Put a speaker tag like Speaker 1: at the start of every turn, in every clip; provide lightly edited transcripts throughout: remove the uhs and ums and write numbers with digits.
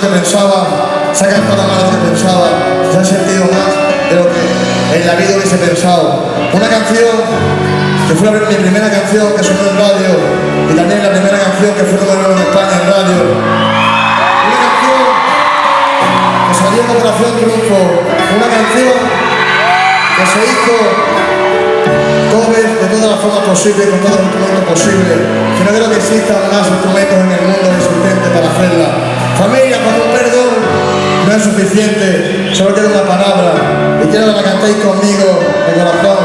Speaker 1: que pensaba, se ha cantado más de lo que pensaba, se ha sentido más de lo que en la vida hubiese pensado. Una canción que fue mi primera canción que sonó en radio y también la primera canción que fue número 1 en España en radio. Una canción que salió en Operación Triunfo, una canción que se hizo cover de todas las formas posibles, con todos los instrumentos posibles, que no creo que existan más instrumentos en el mundo existentes para hacerla. Familia, con un perdón no es suficiente, solo quiero una palabra y quiero que la cantéis conmigo de corazón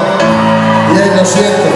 Speaker 1: y es lo siento.